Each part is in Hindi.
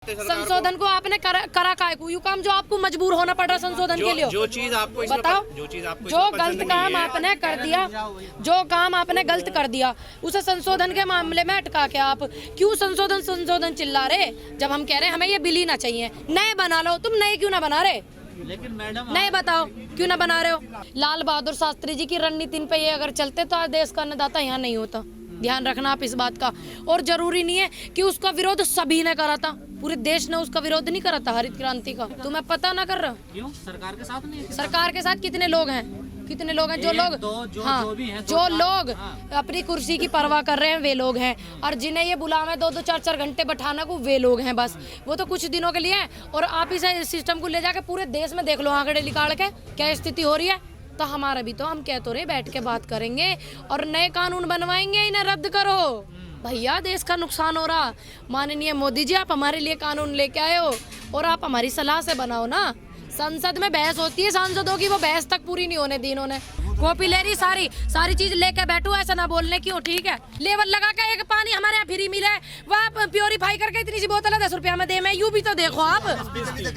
संशोधन को आपने करा काय को, यू काम जो आपको मजबूर होना पड़ रहा संशोधन के लिए। जो चीज आपको बताओ, जो गलत काम आपने कर दिया, जो काम आपने गलत कर दिया उसे संशोधन के मामले में अटका के आप क्यों संशोधन चिल्ला रहे, जब हम कह रहे हैं हमें ये बिल ही ना चाहिए। नए बना लो, तुम नए क्यों ना बना रहे? लेकिन मैडम नहीं बताओ क्यों ना बना रहे हो? लाल बहादुर शास्त्री जी की रणनीति पे ये अगर चलते तो आज देश का अन्नदाता यहाँ नहीं होता। ध्यान रखना आप इस बात का। और जरूरी नहीं है कि उसका विरोध सभी ने करा था, पूरे देश ने उसका विरोध नहीं करा था हरित क्रांति का। तुम्हें पता ना कर रहा क्यों सरकार के साथ नहीं? सरकार के साथ कितने लोग हैं जो लोग जो लोग अपनी कुर्सी की परवाह कर रहे हैं वे लोग हैं, और जिन्हें ये बुलावे 2-2 4-4 घंटे बैठाना को वे लोग हैं बस। वो तो कुछ दिनों के लिए है। और आप इस सिस्टम को ले जाके पूरे देश में देख लो, आंकड़े निकाल के क्या स्थिति हो रही है। तो हमारा भी तो हम कह तो रहे बैठ के बात करेंगे और नए कानून बनवाएंगे, इन्हें रद्द करो भैया, देश का नुकसान हो रहा। माननीय मोदी जी, आप हमारे लिए कानून लेके आए हो और आप हमारी सलाह से बनाओ ना। संसद में बहस होती है सांसदों की, वो बहस तक पूरी नहीं होने दी इन्होंने। कॉपी ले रही सारी चीज लेके बैठो, ऐसा ना बोलने की हो, ठीक है। लेवल लगा के एक पानी हमारे यहाँ फ्री मिले, वह प्योरीफाई करके इतनी सी बोतल 10 रुपया में दे। मैं यूं भी तो देखो आप,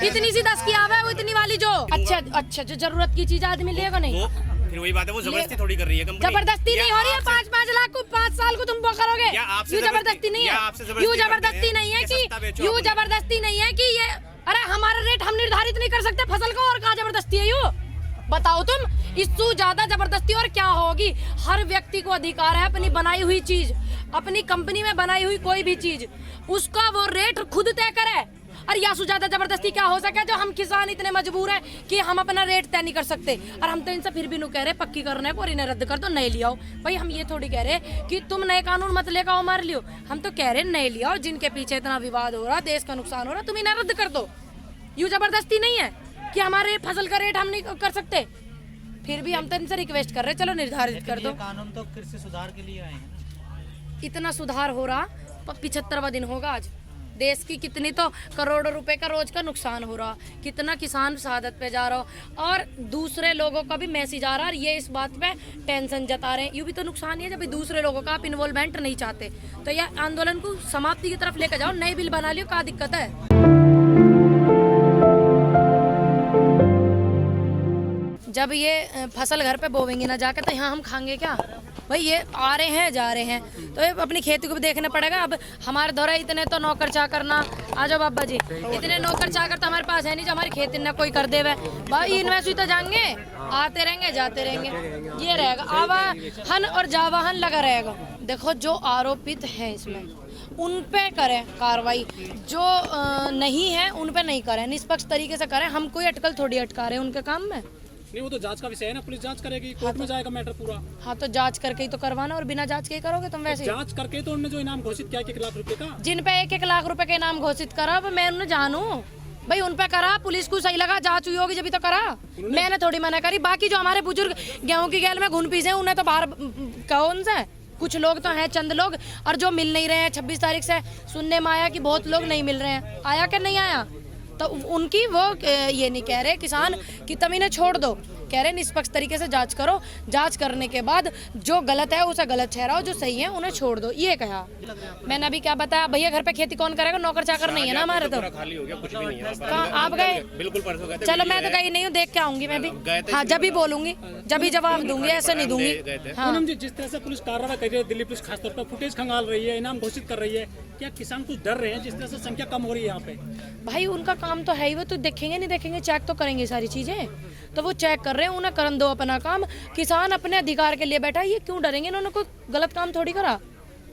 इतनी सी 10 की आवे, वो इतनी वाली जो अच्छा जो जरूरत की चीज आदमी लेगा नहीं। फिर वही बात है, वो जबरदस्ती थोड़ी कर रही है कंपनी। जबरदस्ती नहीं हो रही है। 5-5 लाख को 5 साल को तुम वो करोगे, यूं जबरदस्ती नहीं है। यूं जबरदस्ती नहीं है कि यूं जबरदस्ती नहीं है कि ये, अरे हमारा रेट हम निर्धारित नहीं कर सकते फसल को, और कहाँ जबरदस्ती है? यूं बताओ तुम, इससे ज्यादा जबरदस्ती और क्या होगी? हर व्यक्ति को अधिकार है अपनी बनाई हुई चीज, अपनी कंपनी में बनाई हुई कोई भी चीज, उसका वो रेट खुद तय करे। और या ज्यादा जबरदस्ती क्या हो सके जो हम किसान इतने मजबूर हैं कि हम अपना रेट तय नहीं कर सकते। और हम तो इनसे फिर भी कह रहे पक्की करने को और इन्हें रद्द कर दो, नए ले आओ। भाई हम ये थोड़ी कह रहे कि तुम नए कानून मत लेकर आओ हमारे लिए, हम तो कह रहे नए ले आओ। जिनके पीछे इतना विवाद हो रहा, देश का नुकसान हो रहा, तुम इन्हें रद्द कर दो। यूं जबरदस्ती नहीं है कि हमारे फसल का रेट हम नहीं कर सकते। फिर भी हम तो इनसे रिक्वेस्ट कर रहे, चलो निर्धारित कर दो। कानून तो कृषि सुधार के लिए आए हैं। इतना सुधार हो रहा, 75वां दिन होगा आज। देश की कितनी तो करोड़ों रुपए का रोज का नुकसान हो रहा, कितना किसान शहादत पे जा रहा, और दूसरे लोगों का भी मैसेज आ रहा है। ये इस बात पे टेंशन जता रहे हैं। यूं भी तो नुकसान ही है जब दूसरे लोगों का आप इन्वॉल्वमेंट नहीं चाहते। तो यह आंदोलन को समाप्ति की तरफ लेकर जाओ, नए बिल बना लियो, क्या दिक्कत है? जब ये फसल घर पे बोवेंगे ना जाके, तो यहाँ हम खाएंगे क्या? भाई ये आ रहे हैं जा रहे हैं, तो ये अपनी खेती को भी देखना पड़ेगा। अब हमारे दौरे इतने तो नौकर चाकर ना, आ जाओ बाबा जी, इतने नौकर चाकर तो हमारे पास है नहीं जो हमारी खेती न कोई कर देवे। भाई इन्वेस्ट तो जाएंगे, आते रहेंगे जाते रहेंगे, ये रहेगा आवाहन और जावाहन लगा रहेगा। देखो जो आरोपित है इसमें उन पे करें कार्रवाई, जो नहीं है उन पे नहीं करें, निष्पक्ष तरीके से करें। हम कोई अटकल थोड़ी अटका रहे हैं उनके काम में। नहीं, वो तो जांच का विषय है ना, पुलिस जांच करेगी, कोर्ट में जाएगा मैटर पूरा। हाँ तो जांच करके ही तो करवाना, और बिना जांच के ही करोगे तुम वैसे? जांच करके तो उन्होंने जो इनाम घोषित किया 1 लाख रुपए का, जिन पे 1-1 लाख रुपए के इनाम घोषित करा, मैं उन्हें जानू भाई, उन पे करा, पुलिस को सही लगा, जांच हुई होगी जब तो करा, मैंने थोड़ी मना करी। बाकी जो हमारे बुजुर्ग गेहूं की गैल में घुन पीसे, उन्हें तो बाहर कौन सा, कुछ लोग तो हैं चंद लोग, और जो मिल नहीं रहे हैं। 26 तारीख से सुनने में आया कि बहुत लोग नहीं मिल रहे हैं, आया कि नहीं आया? तो उनकी वो ये नहीं कह रहे किसान कि तुम इन्हें छोड़ दो, कह रहे निष्पक्ष तरीके से जांच करो, जांच करने के बाद जो गलत है उसे गलत ठहराओ, जो सही है उन्हें छोड़ दो, ये कहा। मैंने अभी क्या बताया भैया, घर पे खेती कौन करेगा? नौकर चाकर नहीं है ना हमारे। तो खाली हो गया, कुछ भी नहीं है। कहाँ आप गए? बिल्कुल परसों गए थे। चलो मैं तो गई नहीं हूँ, देख के आऊंगी मैं भी। हाँ जब भी बोलूंगी, जब भी जवाब दूंगी, ऐसे नहीं दूंगी। पूनम जी, जिस तरह से पुलिस कार्रवाई कर रही है, दिल्ली पुलिस खासतौर पर फुटेज खंगाल रही है, इनाम घोषित कर रही है, क्या किसान कुछ डर रहे हैं जिस तरह से संख्या कम हो रही है यहाँ पे? भाई उनका काम तो है ही, वो तो देखेंगे नहीं देखेंगे, चेक तो करेंगे सारी चीजें, तो वो चेक कर रहे हैं, उन्हें करन दो अपना काम। किसान अपने अधिकार के लिए बैठा है, ये क्यों डरेंगे? इन्होंने कोई गलत काम थोड़ी करा,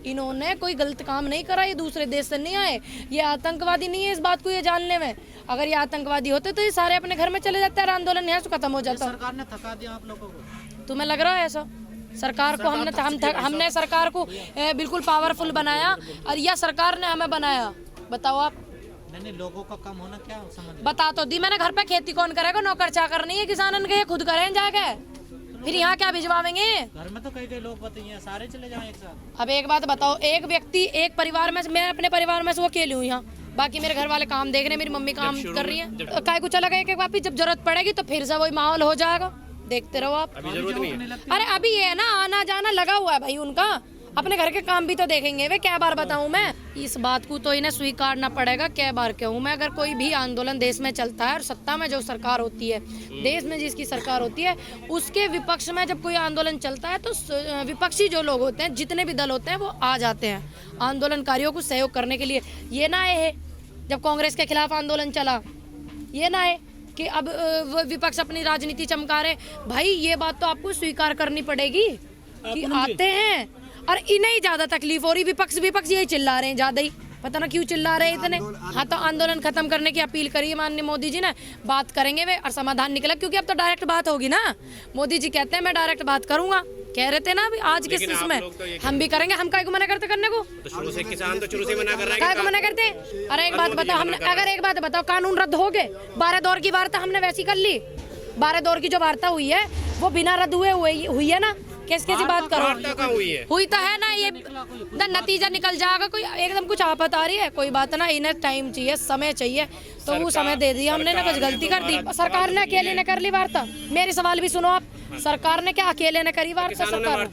इन्होंने कोई गलत काम नहीं करा, ये दूसरे देश से नहीं आए, ये आतंकवादी नहीं है, इस बात को ये जानने में। अगर ये आतंकवादी होते तो ये सारे अपने घर में चले जाते हैं, आंदोलन यहाँ से खत्म हो जाता। सरकार ने थका दिया आप लोगों को, तुम्हें लग रहा है ऐसा? सरकार को हमने सरकार को बिल्कुल पावरफुल बनाया, और यह सरकार ने हमें बनाया। बताओ आप। नहीं, लोगों का कम होना क्या समझ? बता तो दी मैंने, घर पे खेती कौन करेगा? नौकर चाकर नहीं है किसानन के, खुद करें जाके, फिर यहाँ क्या भिजवाएंगे? घर में तो कई लोग बताइए, सारे चले जाएं एक साथ। अब एक बात बताओ, एक व्यक्ति एक परिवार में, मैं अपने परिवार में से वो अकेली हूँ यहाँ, बाकी मेरे घर वाले काम देख रहे हैं, मेरी मम्मी काम कर रही है, काय कुछ अलग है। एक वापस जब जरूरत पड़ेगी तो फिर से वही माहौल हो जाएगा, देखते रहो आप। अभी जरूरत नहीं है। अरे अभी ये है ना, आना जाना लगा हुआ है भाई उनका, अपने घर के काम भी तो देखेंगे वे। क्या बार बताऊं मैं, इस बात को तो इन्हें स्वीकारना पड़ेगा। क्या बार कहूँ मैं, अगर कोई भी आंदोलन देश में चलता है और सत्ता में जो सरकार होती है, देश में जिसकी सरकार होती है, उसके विपक्ष में जब कोई आंदोलन चलता है तो विपक्षी जो लोग होते हैं, जितने भी दल होते हैं, वो आ जाते हैं आंदोलनकारियों को सहयोग करने के लिए। ये ना है जब कांग्रेस के खिलाफ आंदोलन चला, ये ना है कि अब विपक्ष अपनी राजनीति चमका रहे। भाई ये बात तो आपको स्वीकार करनी पड़ेगी कि आते हैं और इन्हें ज्यादा तकलीफ हो रही। विपक्ष यही चिल्ला रहे हैं ज्यादा ही, पता ना क्यों चिल्ला रहे हैं इतने। हाँ तो आंदोलन खत्म करने की अपील करी है माननीय मोदी जी ने, बात करेंगे वे और समाधान निकला, क्योंकि अब तो डायरेक्ट बात होगी ना। मोदी जी कहते हैं मैं डायरेक्ट बात करूंगा, कह रहे थे ना अभी आज के इसमें हम भी करेंगे। हम काय को मना करते करने को? तो शुरू से किसान तो शुरू से मना कर रहा है। काय को मना करते हैं? अरे एक बात बताओ, हमने अगर एक बात बताओ, कानून रद्द हो गए, 12 दौर की वार्ता हमने वैसी कर ली। 12 दौर की जो वार्ता हुई है वो बिना रद्द हुए हुई है ना। कैसी बात करो, हुई तो है ना। ये नतीजा निकल जाएगा। कोई एकदम कुछ आफत आ रही है, कोई बात ना, इन्हें टाइम चाहिए, समय चाहिए, तो वो समय दे दिया हमने ना। कुछ गलती कर दी सरकार ने, अकेले ने कर ली वार्ता। मेरे सवाल भी सुनो आप, सरकार ने क्या अकेले ने करी वार्ता? सरकार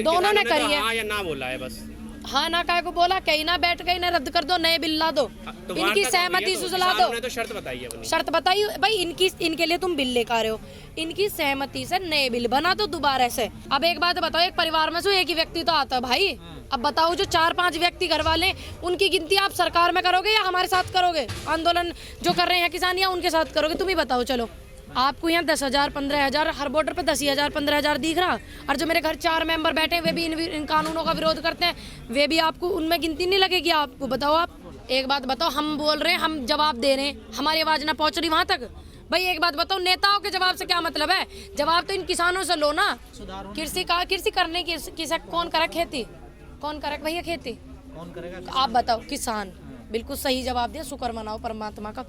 दोनों ने करी है। हाँ या ना बोला है बस। हाँ ना काय को बोला, कहीं ना बैठ गई ना, रद्द कर दो, नए बिल ला दो, तो इनकी सहमति से ला दो। तो शर्त बताइए अपनी। शर्त बताइए भाई, इनके लिए तुम बिल लेकर आ रहे हो, इनकी सहमति से नए बिल बना दो दोबारा से। अब एक बात बताओ, एक परिवार में से एक ही व्यक्ति तो आता है भाई। अब बताओ जो 4-5 व्यक्ति घर वाले, उनकी गिनती आप सरकार में करोगे या हमारे साथ करोगे? आंदोलन जो कर रहे हैं किसान, या उनके साथ करोगे? तुम ही बताओ। चलो आपको यहाँ 10,000 15,000 हर बॉर्डर पे 10,000 15,000 दिख रहा, और जो मेरे घर 4 मेंबर बैठे हैं वे भी इन कानूनों का विरोध करते हैं, वे भी आपको उनमें गिनती नहीं लगेगी आपको? बताओ आप एक बात बताओ। हम बोल रहे हैं, हम जवाब दे रहे हैं, हमारी आवाज ना पहुंच रही वहां तक? भाई एक बात बताओ, नेताओं के जवाब से क्या मतलब है? जवाब तो इन किसानों से लो ना। कृषि करने की कौन करे खेती? कौन करे भैया खेती? कौन करेगा? आप बताओ। किसान, बिल्कुल सही जवाब दिया, शुक्र मनाओ परमात्मा का।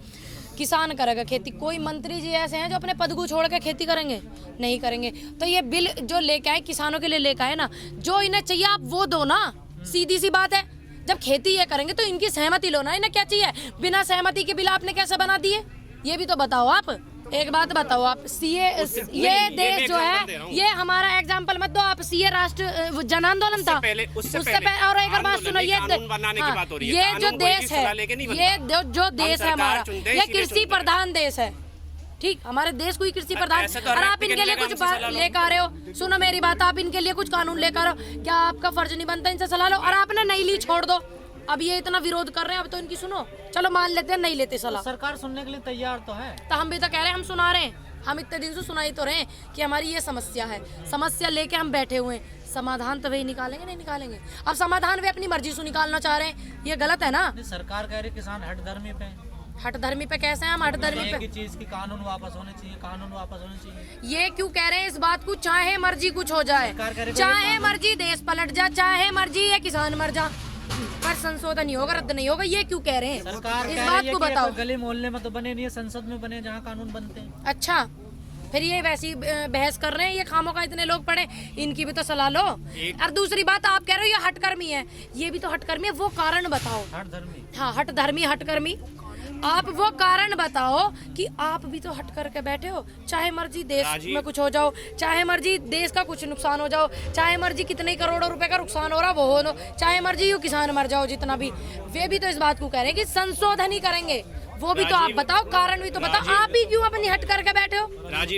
किसान करेगा खेती। कोई मंत्री जी ऐसे हैं जो अपने पद को छोड़ के खेती करेंगे? नहीं करेंगे। तो ये बिल जो लेके आए, किसानों के लिए लेके आए ना, जो इन्हें चाहिए आप वो दो ना। सीधी सी बात है, जब खेती ये करेंगे तो इनकी सहमति लो ना। इन्हें क्या चाहिए? बिना सहमति के बिल आपने कैसे बना दिए, ये भी तो बताओ आप। एक बात बताओ आप, ये देश जो है, ये हमारा एग्जाम्पल मत दो आप। सीए राष्ट्र जन आंदोलन था, उससे पहले। और एक बात सुनो, ये जो देश है, ये जो देश है हमारा, ये कृषि प्रधान देश है। ठीक, हमारे देश को ही कृषि प्रधान। और आप इनके लिए कुछ लेकर आ रहे हो, सुनो मेरी बात, आप इनके लिए कुछ कानून लेकर आओ। क्या आपका फर्ज नहीं बनता इनसे सलाह लो? और आपने नहीं ली, छोड़ दो। अब ये इतना विरोध कर रहे हैं, अब तो इनकी सुनो। चलो मान लेते हैं नहीं लेते सलाह, तो सरकार सुनने के लिए तैयार तो है। तो हम भी तो कह रहे हैं, हम सुना रहे हैं। हम इतने दिन से सुनाई तो रहे हैं कि हमारी ये समस्या है, समस्या लेके हम बैठे हुए हैं। समाधान तो वही निकालेंगे, नहीं निकालेंगे। अब समाधान वे अपनी मर्जी से निकालना चाह रहे हैं, ये गलत है ना। सरकार कह रही किसान हट धर्मी पे। हट धर्मी पे कैसे हैं हम? हट धर्मी पे चीज की कानून वापस होने चाहिए, कानून वापस होने चाहिए। ये क्यों कह रहे हैं इस बात को? चाहे मर्जी कुछ हो जाए, चाहे मर्जी देश पलट जाए, चाहे मर्जी ये किसान मर जा, पर संशोधन नहीं होगा, रद्द नहीं होगा। ये क्यों कह रहे हैं? सरकार इस बात को बताओ। गली मोहल्ले में तो बने नहीं है, संसद में बने जहाँ कानून बनते हैं। अच्छा, फिर ये वैसी बहस कर रहे हैं, ये खामों का इतने लोग पड़े, इनकी भी तो सलाह लो। और दूसरी बात, आप कह रहे हो ये हटकर्मी है, ये भी तो हटकर्मी है। वो कारण बताओ। हट धर्मी, हाँ, हट धर्मी हटकर्मी, आप वो कारण बताओ कि आप भी तो हट करके बैठे हो। चाहे मर्जी देश में कुछ हो जाओ, चाहे मर्जी देश का कुछ नुकसान हो जाओ, चाहे मर्जी कितने करोड़ों रुपए का नुकसान हो रहा वो हो, चाहे मर्जी यू किसान मर जाओ जितना भी, वे भी तो इस बात को कह रहे हैं कि संशोधन ही करेंगे। वो भी तो आप बताओ, कारण भी तो बताओ। आप ही क्यों अपनी हट करके बैठे हो?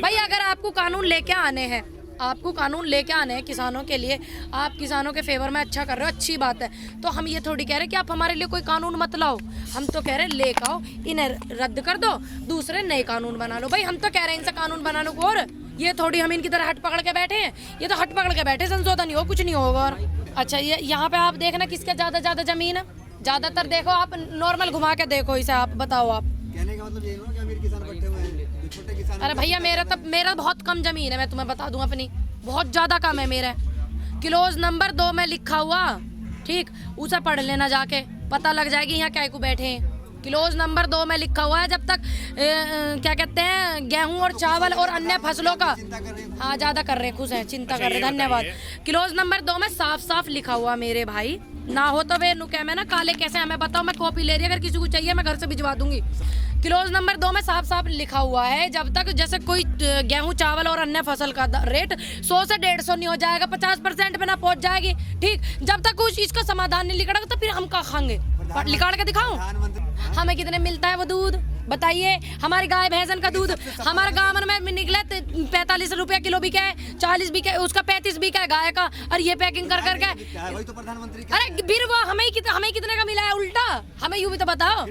भाई अगर आपको कानून लेके आने हैं, आपको कानून लेके आने हैं किसानों के लिए, आप किसानों के फेवर में अच्छा कर रहे हो, अच्छी बात है। तो हम ये थोड़ी कह रहे कि आप हमारे लिए कोई कानून मत लाओ, हम तो कह रहे लेके आओ, इन्हें रद्द कर दो, दूसरे नए कानून बना लो। भाई हम तो कह रहे हैं इनसे कानून बनाने को, और ये थोड़ी हम इनकी तरह हट पकड़ के बैठे हैं। ये तो हट पकड़ के बैठे, संशोधन नहीं हो, कुछ नहीं होगा। और अच्छा, ये यहाँ पे आप देखना किसके ज्यादा जमीन है, ज्यादातर देखो आप, नॉर्मल घुमा के देखो इसे, आप बताओ। आप कहने का मतलब ये है कि अमीर किसान बैठे हुए हैं, जो छोटे किसान। अरे भैया मेरा बहुत कम जमीन है, मैं तुम्हें बता दूं अपनी, बहुत ज्यादा कम है मेरा। क्लोज नंबर 2 में लिखा हुआ, ठीक, उसे पढ़ लेना जाके, पता लग जाएगी यहाँ क्या को बैठे हैं। क्लोज नंबर 2 में लिखा हुआ है, जब तक क्या कहते हैं, गेहूं और चावल और अन्य फसलों का, हाँ ज्यादा कर रहे हैं, खुश हैं, चिंता कर रहे हैं, धन्यवाद। क्लोज नंबर 2 में साफ साफ लिखा हुआ मेरे भाई ना हो तो वे नुके में ना काले कैसे हमें बताओ, मैं कॉपी ले रही अगर किसी को चाहिए मैं घर से भिजवा दूंगी। क्लोज नंबर 2 में साफ साफ लिखा हुआ है जब तक जैसे कोई गेहूं चावल और अन्य फसल का रेट 100 से 150 नहीं हो जाएगा, 50% पे ना पहुंच जाएगी, ठीक, जब तक उस चीज का समाधान नहीं निकलेगा तो फिर हम क्या खाएंगे? निकाल के दिखाऊं हमें कितने मिलता है वो दूध बताइए? हमारी गाय भैंसन का दूध हमारे गाँव में निकले 45 रुपया किलो बिका है, 40 बिका है, उसका 35 बिका है गाय का, और ये पैकिंग कर करके वही तो प्रधानमंत्री अरे फिर वो हमें कितने का मिला है? उल्टा हमें यूं भी तो बताओ।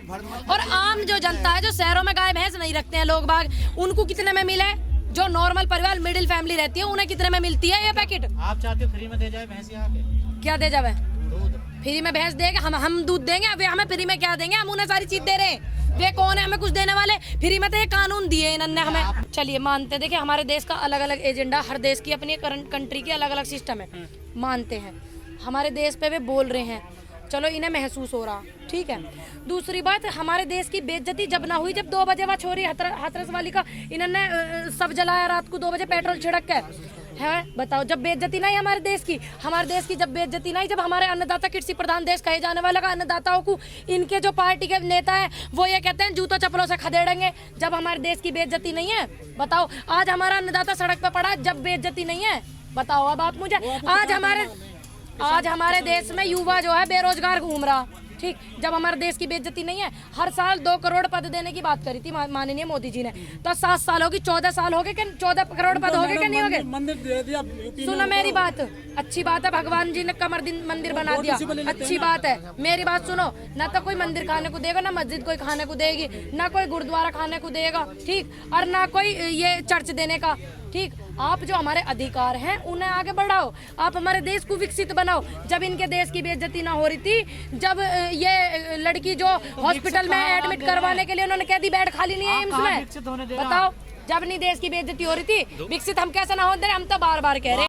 और आम जो जनता है जो शहरों में गाय भैंस नहीं रखते हैं लोग बाग, उनको कितने में मिले? जो नॉर्मल परिवार मिडिल फैमिली रहती है उन्हें कितने में मिलती है ये पैकेट? आप चाहते हो फ्री में दे जाए भैंस यहाँ पे? क्या दे जावे? दूध फ्री में भैंस देंगे हम दूध देंगे, अब हमें फ्री में क्या देंगे? हम उन्हें सारी चीज दे रहे हैं, वे कौन है हमें कुछ देने वाले? फ्री में तो ये कानून दिए इन्होंने हमें। चलिए मानते, देखिए हमारे देश का अलग अलग एजेंडा, हर देश की अपनी कंट्री की अलग अलग सिस्टम है, मानते हैं हमारे देश पे वे बोल रहे हैं, चलो इन्हें महसूस हो रहा, ठीक है। दूसरी बात, हमारे देश की बेइज्जती जब ना हुई जब 2 बजे वह छोरी हाथरस वाली का इन्होंने सब जलाया रात को 2 बजे पेट्रोल छिड़क के, है बताओ। जब बेइज्जती नहीं हमारे देश की जब बेइज्जती नहीं, जब हमारे अन्नदाता कृषि प्रधान देश कहे जाने वाला का अन्नदाताओं को इनके जो पार्टी के नेता है वो ये कहते हैं जूतों चप्पलों से खदेड़ेंगे, जब हमारे देश की बेइज्जती नहीं है बताओ। आज हमारा अन्नदाता सड़क पे पड़ा जब बेइज्जती नहीं है बताओ। अब आप मुझे आज हमारे देश में युवा जो है बेरोजगार घूम रहा, ठीक, जब हमारे देश की बेइज्जती नहीं है। हर साल 2 करोड़ पद देने की बात करी थी माननीय मोदी जी ने, तो 7 साल होगी, 14 साल हो गए, 14 करोड़ पद हो गए क्या नहीं हो गए? मंदिर दे दिया, सुनो मेरी बात, अच्छी बात है, भगवान जी ने कमर दिन मंदिर बना दिया, अच्छी बात है, मेरी बात सुनो। ना तो कोई मंदिर खाने को देगा, ना मस्जिद कोई खाने को देगी, ना कोई गुरुद्वारा खाने को देगा, ठीक, और ना कोई ये चर्च देने का, ठीक। आप जो हमारे अधिकार हैं उन्हें आगे बढ़ाओ, आप हमारे देश को विकसित बनाओ। जब इनके देश की बेइज्जती ना हो रही थी, जब ये लड़की जो हॉस्पिटल में एडमिट करवाने के लिए उन्होंने कह दी बेड खाली नहीं है एम्स में, बताओ, जब नहीं देश की बेइज्जती हो रही थी, विकसित हम कैसे ना हो दे रहे? हम तो बार बार कह रहे हैं।